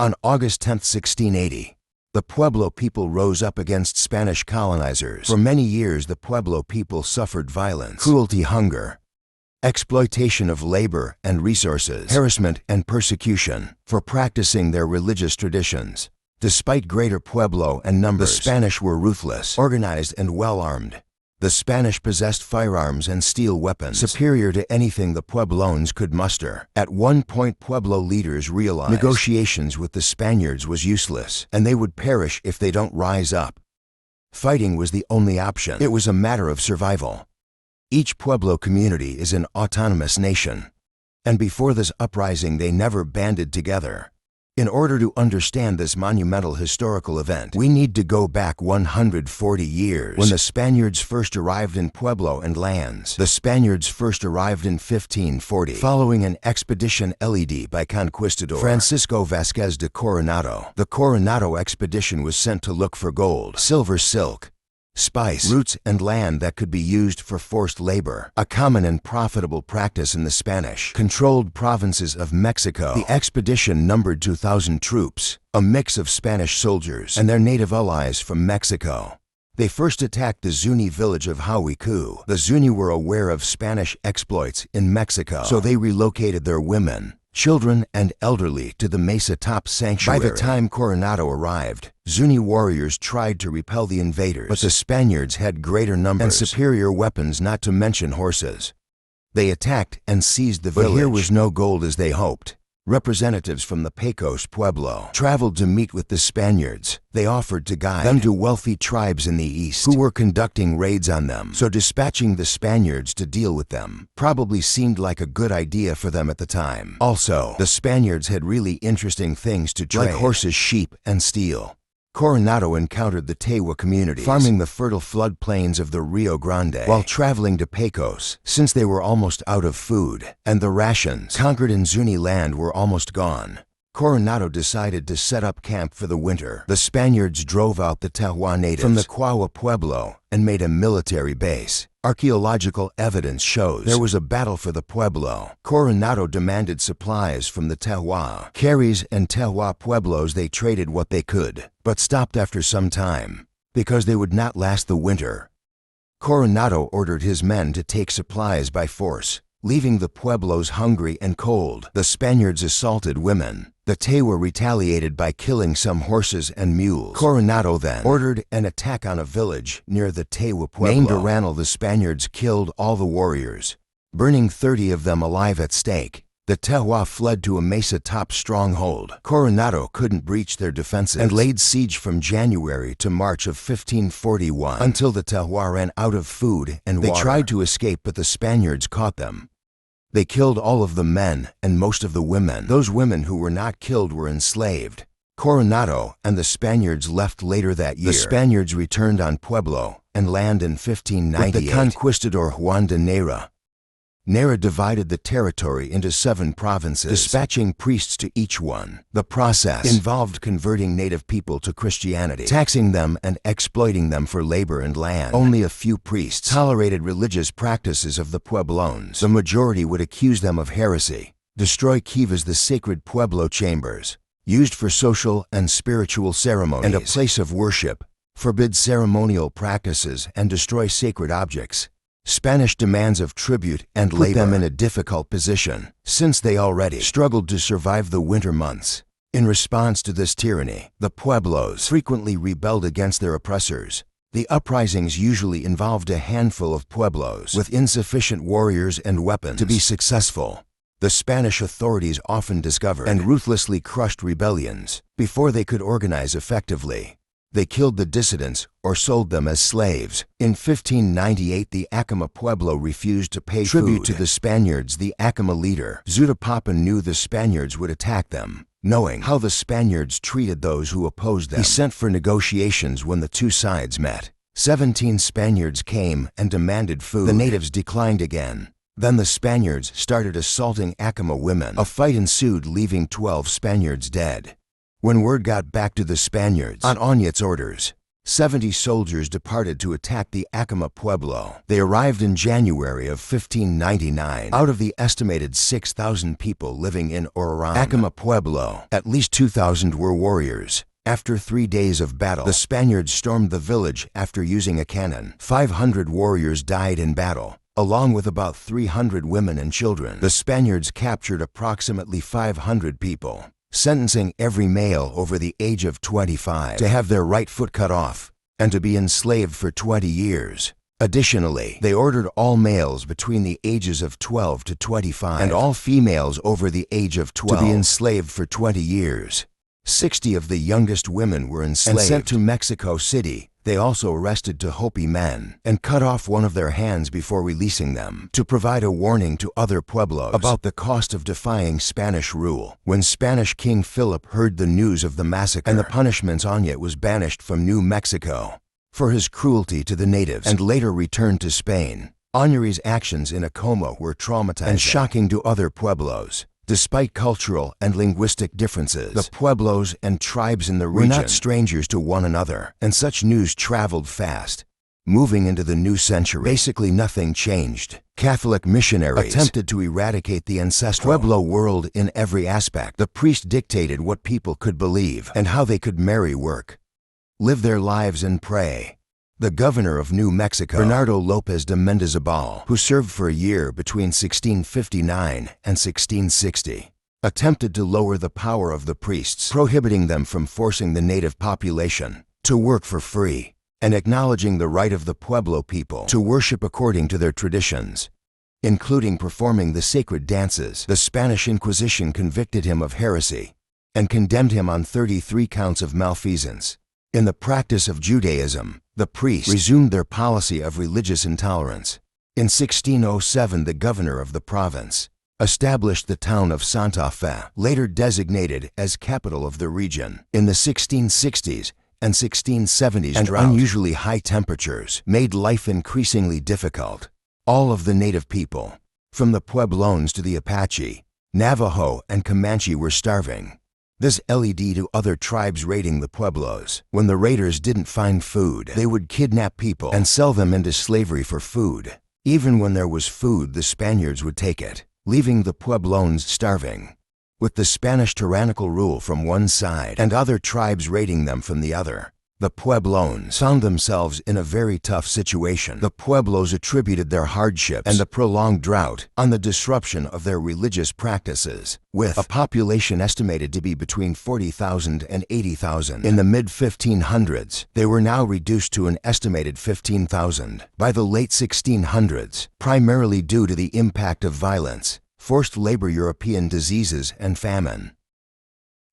On August 10, 1680, the Pueblo people rose up against Spanish colonizers. For many years, the Pueblo people suffered violence, cruelty, hunger, exploitation of labor and resources, harassment and persecution for practicing their religious traditions. Despite greater Pueblo and numbers, the Spanish were ruthless, organized, and well-armed. The Spanish possessed firearms and steel weapons superior to anything the Pueblones could muster. At one point, Pueblo leaders realized negotiations with the Spaniards was useless, and they would perish if they don't rise up. Fighting was the only option. It was a matter of survival. Each Pueblo community is an autonomous nation, and before this uprising they never banded together. In order to understand this monumental historical event, we need to go back 140 years, when the Spaniards first arrived in Pueblo and lands. The Spaniards first arrived in 1540, following an expedition led by Conquistador Francisco Vázquez de Coronado. The Coronado expedition was sent to look for gold, silver, silk, spice, roots, and land that could be used for forced labor, a common and profitable practice in the Spanish-controlled provinces of Mexico. The expedition numbered 2,000 troops, a mix of Spanish soldiers and their native allies from Mexico. They first attacked the Zuni village of Hawiku. The Zuni were aware of Spanish exploits in Mexico, so they relocated their women, children, and elderly to the Mesa Top Sanctuary. By the time Coronado arrived, Zuni warriors tried to repel the invaders, but the Spaniards had greater numbers and superior weapons, not to mention horses. They attacked and seized the village. But here was no gold as they hoped. Representatives from the Pecos Pueblo traveled to meet with the Spaniards. They offered to guide them to wealthy tribes in the east who were conducting raids on them, so dispatching the Spaniards to deal with them probably seemed like a good idea for them at the time. Also, the Spaniards had really interesting things to trade, like horses, sheep, and steel. Coronado encountered the Tewa communities farming the fertile floodplains of the Rio Grande while traveling to Pecos, since they were almost out of food, and the rations conquered in Zuni land were almost gone. Coronado decided to set up camp for the winter. The Spaniards drove out the Tewa natives from the Powwow Pueblo and made a military base. Archaeological evidence shows there was a battle for the Pueblo. Coronado demanded supplies from the Tewa. Carries and Tewa Pueblos, they traded what they could, but stopped after some time, because they would not last the winter. Coronado ordered his men to take supplies by force, leaving the Pueblos hungry and cold. The Spaniards assaulted women. The Tewa retaliated by killing some horses and mules. Coronado then ordered an attack on a village near the Tewa Pueblo. Named Aranal, the Spaniards killed all the warriors, burning 30 of them alive at stake. The Tewa fled to a Mesa Top stronghold. Coronado couldn't breach their defenses and laid siege from January to March of 1541 until the Tewa ran out of food and water. They tried to escape, but the Spaniards caught them. They killed all of the men and most of the women. Those women who were not killed were enslaved. Coronado and the Spaniards left later that year. The Spaniards returned on Pueblo and land in 1598 with the Conquistador Juan de Nera. Nera divided the territory into 7 provinces, dispatching priests to each one. The process involved converting native people to Christianity, taxing them and exploiting them for labor and land. Only a few priests tolerated religious practices of the Pueblones. The majority would accuse them of heresy, destroy kivas, the sacred Pueblo chambers, used for social and spiritual ceremonies, and a place of worship, forbid ceremonial practices, and destroy sacred objects. Spanish demands of tribute and labor put them in a difficult position, since they already struggled to survive the winter months. In response to this tyranny, the Pueblos frequently rebelled against their oppressors. The uprisings usually involved a handful of Pueblos with insufficient warriors and weapons to be successful. The Spanish authorities often discovered and ruthlessly crushed rebellions before they could organize effectively. They killed the dissidents or sold them as slaves. In 1598, the Acoma Pueblo refused to pay tribute to the Spaniards. The Acoma leader, Zutapapa, knew the Spaniards would attack them. Knowing how the Spaniards treated those who opposed them, he sent for negotiations. When the two sides met, 17 Spaniards came and demanded food. The natives declined again. Then the Spaniards started assaulting Acoma women. A fight ensued, leaving 12 Spaniards dead. When word got back to the Spaniards, on Oñat's orders, 70 soldiers departed to attack the Acoma Pueblo. They arrived in January of 1599. Out of the estimated 6,000 people living in or around Acoma Pueblo, at least 2,000 were warriors. After 3 days of battle, the Spaniards stormed the village after using a cannon. 500 warriors died in battle, along with about 300 women and children. The Spaniards captured approximately 500 people, sentencing every male over the age of 25 to have their right foot cut off and to be enslaved for 20 years. Additionally, they ordered all males between the ages of 12 to 25 and all females over the age of 12 to be enslaved for 20 years. 60 of the youngest women were enslaved and sent to Mexico City. They also arrested Tehopi men and cut off one of their hands before releasing them to provide a warning to other pueblos about the cost of defying Spanish rule. When Spanish King Philip heard the news of the massacre and the punishments on it, was banished from New Mexico for his cruelty to the natives and later returned to Spain. Oñuri's actions in Acoma were traumatizing and shocking to other pueblos. Despite cultural and linguistic differences, the pueblos and tribes in the region were not strangers to one another, and such news traveled fast. Moving into the new century, basically nothing changed. Catholic missionaries attempted to eradicate the ancestral Pueblo world in every aspect. The priest dictated what people could believe and how they could marry, work, live their lives, and pray. The governor of New Mexico, Bernardo López de Mendizabal, who served for a year between 1659 and 1660, attempted to lower the power of the priests, prohibiting them from forcing the native population to work for free and acknowledging the right of the Pueblo people to worship according to their traditions, including performing the sacred dances. The Spanish Inquisition convicted him of heresy and condemned him on 33 counts of malfeasance. In the practice of Judaism, the priests resumed their policy of religious intolerance. In 1607, the governor of the province established the town of Santa Fe, later designated as capital of the region. In the 1660s and 1670s, and unusually high temperatures made life increasingly difficult. All of the native people, from the Pueblones to the Apache, Navajo, and Comanche, were starving. This led to other tribes raiding the Pueblos. When the raiders didn't find food, they would kidnap people and sell them into slavery for food. Even when there was food, the Spaniards would take it, leaving the Pueblones starving. With the Spanish tyrannical rule from one side and other tribes raiding them from the other, the Pueblones found themselves in a very tough situation. The Pueblos attributed their hardships and the prolonged drought on the disruption of their religious practices. With a population estimated to be between 40,000 and 80,000 in the mid-1500s, they were now reduced to an estimated 15,000 by the late 1600s, primarily due to the impact of violence, forced labor, European diseases, and famine.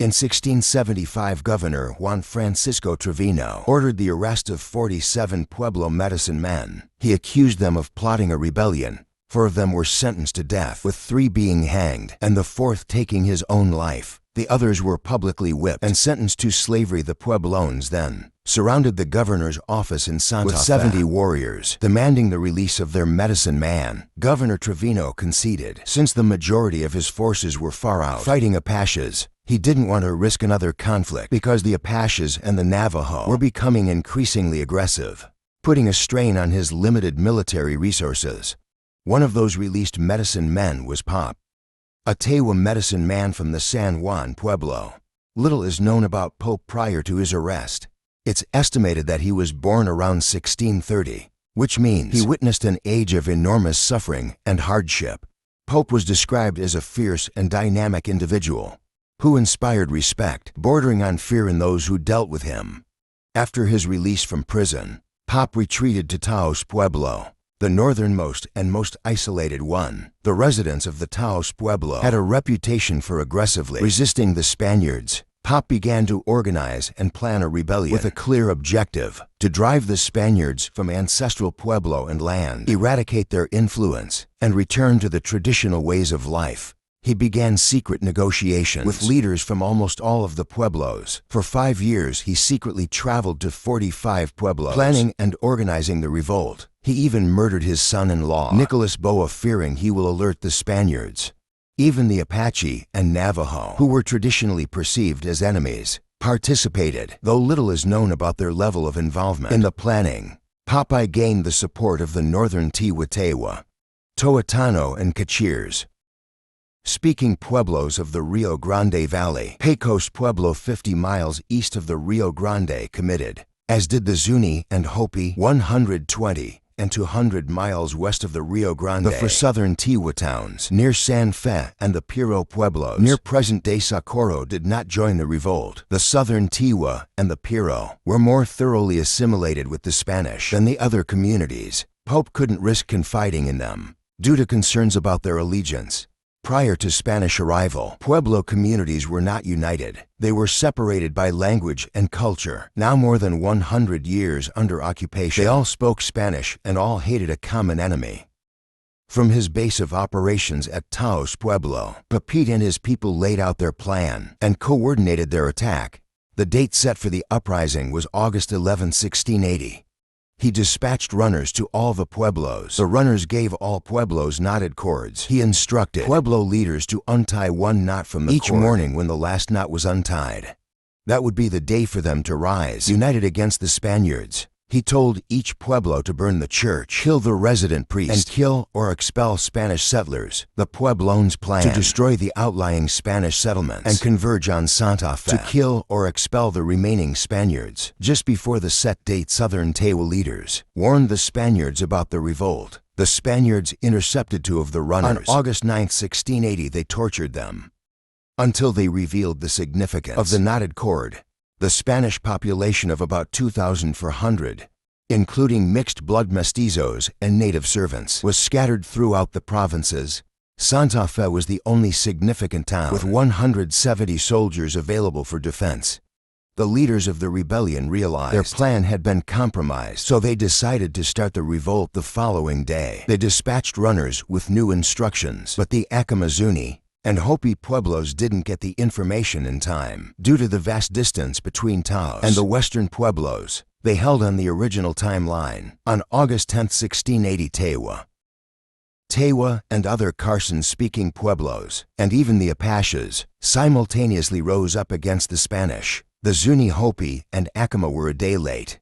In 1675, Governor Juan Francisco Trevino ordered the arrest of 47 Pueblo medicine men. He accused them of plotting a rebellion. 4 of them were sentenced to death, with 3 being hanged and the 4th taking his own life. The others were publicly whipped and sentenced to slavery. The Pueblones then surrounded the governor's office in Santa Fe with 70 warriors, demanding the release of their medicine man. Governor Trevino conceded, since the majority of his forces were far out fighting Apaches. He didn't want to risk another conflict because the Apaches and the Navajo were becoming increasingly aggressive, putting a strain on his limited military resources. One of those released medicine men was Pop, a Tewa medicine man from the San Juan Pueblo. Little is known about Pope prior to his arrest. It's estimated that he was born around 1630, which means he witnessed an age of enormous suffering and hardship. Pope was described as a fierce and dynamic individual who inspired respect, bordering on fear in those who dealt with him. After his release from prison, Pop retreated to Taos Pueblo, the northernmost and most isolated one. The residents of the Taos Pueblo had a reputation for aggressively resisting the Spaniards. Pop began to organize and plan a rebellion with a clear objective: to drive the Spaniards from ancestral Pueblo and land, eradicate their influence, and return to the traditional ways of life. He began secret negotiations with leaders from almost all of the Pueblos. For 5 years, he secretly traveled to 45 Pueblos, planning and organizing the revolt. He even murdered his son-in-law, Nicolas Boa, fearing he will alert the Spaniards. Even the Apache and Navajo, who were traditionally perceived as enemies, participated, though little is known about their level of involvement in the planning. Popeye gained the support of the northern Tewa, Toatano, and Cachirs, speaking Pueblos of the Rio Grande Valley. Pecos Pueblo 50 miles east of the Rio Grande committed, as did the Zuni and Hopi 120 and 200 miles west of the Rio Grande. The four southern Tewa towns near San Fe and the Piro Pueblos near present-day Socorro did not join the revolt. The southern Tewa and the Piro were more thoroughly assimilated with the Spanish than the other communities. Pope couldn't risk confiding in them due to concerns about their allegiance. Prior to Spanish arrival, Pueblo communities were not united. They were separated by language and culture. Now more than 100 years under occupation, they all spoke Spanish and all hated a common enemy. From his base of operations at Taos Pueblo, Pepite and his people laid out their plan and coordinated their attack. The date set for the uprising was August 11, 1680. He dispatched runners to all the pueblos. The runners gave all pueblos knotted cords. He instructed pueblo leaders to untie one knot from the cord each morning when the last knot was untied. That would be the day for them to rise, united against the Spaniards. He told each pueblo to burn the church, kill the resident priest, and kill or expel Spanish settlers. The Pueblones planned to destroy the outlying Spanish settlements and converge on Santa Fe to kill or expel the remaining Spaniards. Just before the set date, Southern Tewa leaders warned the Spaniards about the revolt. The Spaniards intercepted 2 of the runners. On August 9, 1680, they tortured them until they revealed the significance of the knotted cord. The Spanish population of about 2,400, including mixed-blood mestizos and native servants, was scattered throughout the provinces. Santa Fe was the only significant town with 170 soldiers available for defense. The leaders of the rebellion realized their plan had been compromised, so they decided to start the revolt the following day. They dispatched runners with new instructions, but the Acoma-Zuni and Hopi Pueblos didn't get the information in time. Due to the vast distance between Taos and the western Pueblos, they held on the original timeline. On August 10, 1680, Tewa and other Carson-speaking Pueblos, and even the Apaches, simultaneously rose up against the Spanish. The Zuni, Hopi, and Acoma were a day late.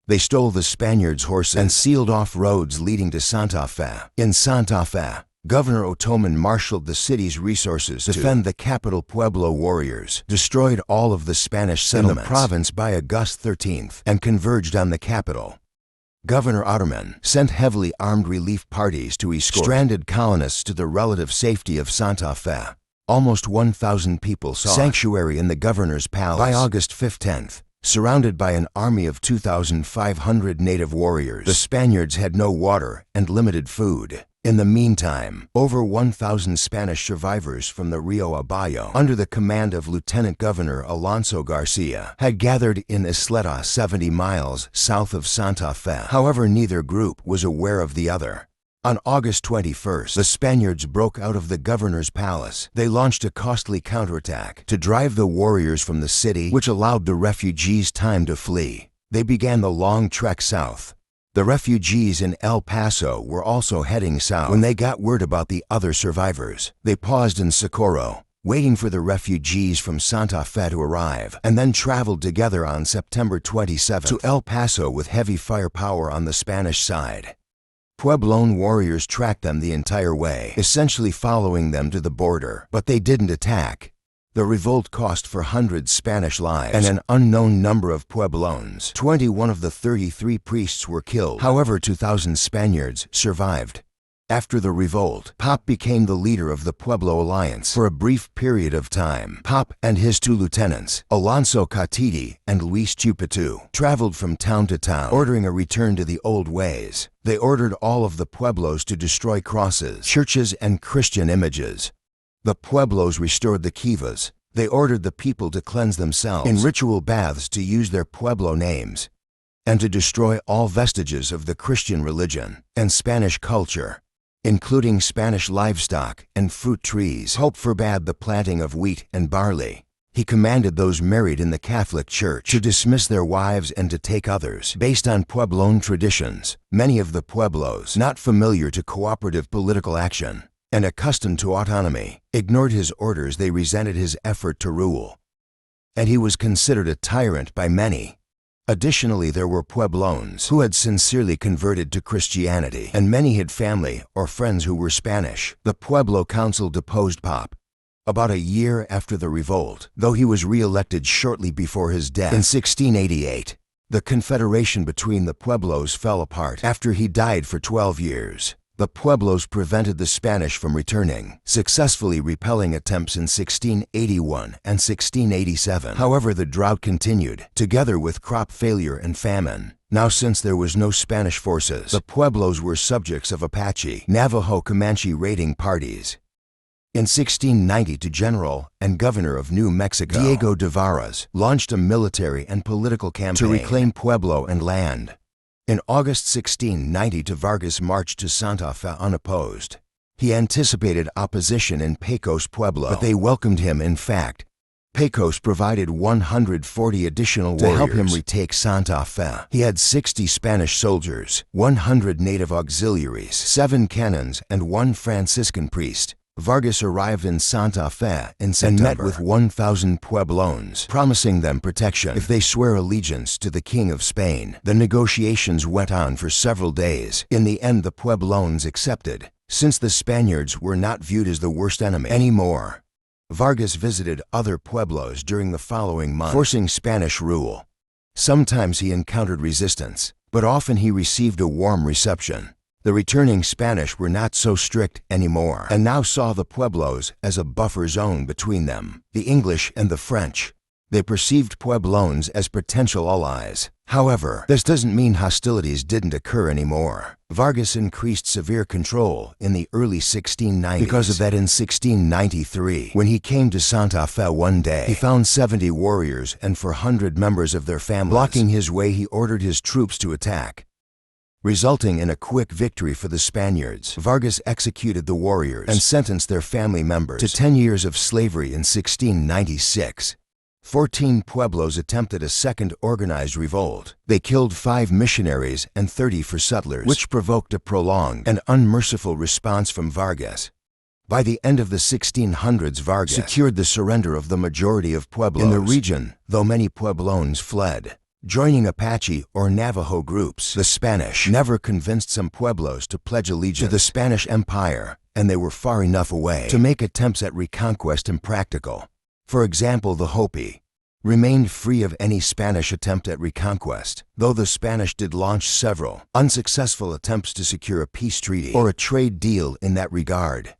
They stole the Spaniards' horses and sealed off roads leading to Santa Fe. In Santa Fe, Governor Otoman marshaled the city's resources to defend the capital. Pueblo warriors destroyed all of the Spanish settlements in the province by August 13th and converged on the capital. Governor Ottoman sent heavily armed relief parties to escort stranded colonists to the relative safety of Santa Fe. Almost 1,000 people sought sanctuary in the governor's palace. By August 15th, surrounded by an army of 2,500 native warriors, the Spaniards had no water and limited food. In the meantime, over 1,000 Spanish survivors from the Rio Abayo, under the command of Lieutenant Governor Alonso Garcia, had gathered in Isleta 70 miles south of Santa Fe. However, neither group was aware of the other. On August 21st, the Spaniards broke out of the governor's palace. They launched a costly counterattack to drive the warriors from the city, which allowed the refugees time to flee. They began the long trek south. The refugees in El Paso were also heading south. When they got word about the other survivors, they paused in Socorro, waiting for the refugees from Santa Fe to arrive, and then traveled together on September 27th to El Paso with heavy firepower on the Spanish side. Puebloan warriors tracked them the entire way, essentially following them to the border, but they didn't attack. The revolt cost 400 Spanish lives and an unknown number of Puebloans. 21 of the 33 priests were killed. However, 2,000 Spaniards survived. After the revolt, Pop became the leader of the Pueblo Alliance for a brief period of time. Pop and his 2 lieutenants, Alonso Catiti and Luis Chupitu, traveled from town to town, ordering a return to the old ways. They ordered all of the Pueblos to destroy crosses, churches, and Christian images. The Pueblos restored the kivas. They ordered the people to cleanse themselves in ritual baths, to use their Pueblo names, and to destroy all vestiges of the Christian religion and Spanish culture, including Spanish livestock and fruit trees. Pope forbade the planting of wheat and barley. He commanded those married in the Catholic Church to dismiss their wives and to take others. Based on Puebloan traditions, many of the Pueblos, not familiar to cooperative political action and accustomed to autonomy, ignored his orders. They resented his effort to rule. and he was considered a tyrant by many. Additionally, there were Pueblones who had sincerely converted to Christianity, and many had family or friends who were Spanish. The Pueblo Council deposed Pop about a year after the revolt, though he was re-elected shortly before his death in 1688. The confederation between the Pueblos fell apart after he died for 12 years. The Pueblos prevented the Spanish from returning, successfully repelling attempts in 1681 and 1687. However, the drought continued, together with crop failure and famine. Now, since there was no Spanish forces, the Pueblos were subjects of Apache, Navajo, Comanche raiding parties. In 1690, the General and Governor of New Mexico, Don Diego de Vargas, launched a military and political campaign to reclaim Pueblo and land. In August 1690, de Vargas marched to Santa Fe unopposed. He anticipated opposition in Pecos, Pueblo, but they welcomed him. In fact, Pecos provided 140 additional warriors to help him retake Santa Fe. He had 60 Spanish soldiers, 100 native auxiliaries, 7 cannons, and 1 Franciscan priest. Vargas arrived in Santa Fe in September and met with 1,000 Pueblones, promising them protection if they swear allegiance to the King of Spain. The negotiations went on for several days. In the end, the Pueblones accepted, since the Spaniards were not viewed as the worst enemy anymore. Vargas visited other pueblos during the following month, forcing Spanish rule. Sometimes he encountered resistance, but often he received a warm reception. The returning Spanish were not so strict anymore, and now saw the Pueblos as a buffer zone between them, the English and the French. They perceived Pueblones as potential allies. However, this doesn't mean hostilities didn't occur anymore. Vargas increased severe control in the early 1690s. Because of that, in 1693, when he came to Santa Fe one day, he found 70 warriors and 400 members of their families blocking his way. He ordered his troops to attack, resulting in a quick victory for the Spaniards. Vargas executed the warriors and sentenced their family members to 10 years of slavery in 1696. 14 Pueblos attempted a second organized revolt. They killed 5 missionaries and 34 settlers, which provoked a prolonged and unmerciful response from Vargas. By the end of the 1600s, Vargas secured the surrender of the majority of Pueblos in the region, though many Pueblones fled, joining Apache or Navajo groups. The Spanish never convinced some Pueblos to pledge allegiance to the Spanish Empire, and they were far enough away to make attempts at reconquest impractical. For example, the Hopi remained free of any Spanish attempt at reconquest, though the Spanish did launch several unsuccessful attempts to secure a peace treaty or a trade deal in that regard.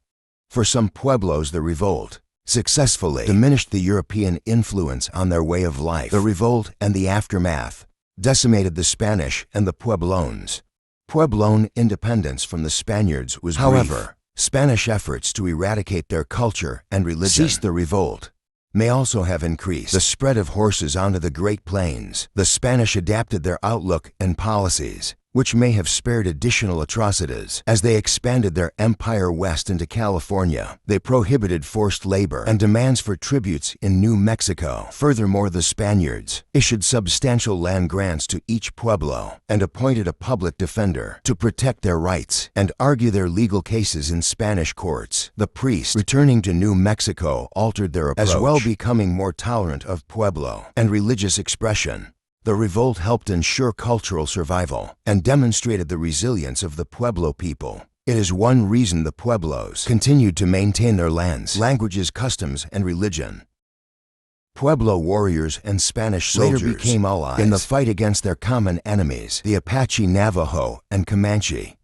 For some Pueblos, the revolt successfully diminished the European influence on their way of life. The revolt and the aftermath decimated the Spanish and the Pueblones. Puebloan independence from the Spaniards was brief. However, Spanish efforts to eradicate their culture and religion ceased the revolt. May also have increased the spread of horses onto the Great Plains. The Spanish adapted their outlook and policies, which may have spared additional atrocities. As they expanded their empire west into California, they prohibited forced labor and demands for tributes in New Mexico. Furthermore, the Spaniards issued substantial land grants to each pueblo and appointed a public defender to protect their rights and argue their legal cases in Spanish courts. The priests returning to New Mexico altered their approach, as well becoming more tolerant of Pueblo and religious expression. The revolt helped ensure cultural survival and demonstrated the resilience of the Pueblo people. It is one reason the Pueblos continued to maintain their lands, languages, customs, and religion. Pueblo warriors and Spanish soldiers later became allies in the fight against their common enemies, the Apache, Navajo, and Comanche.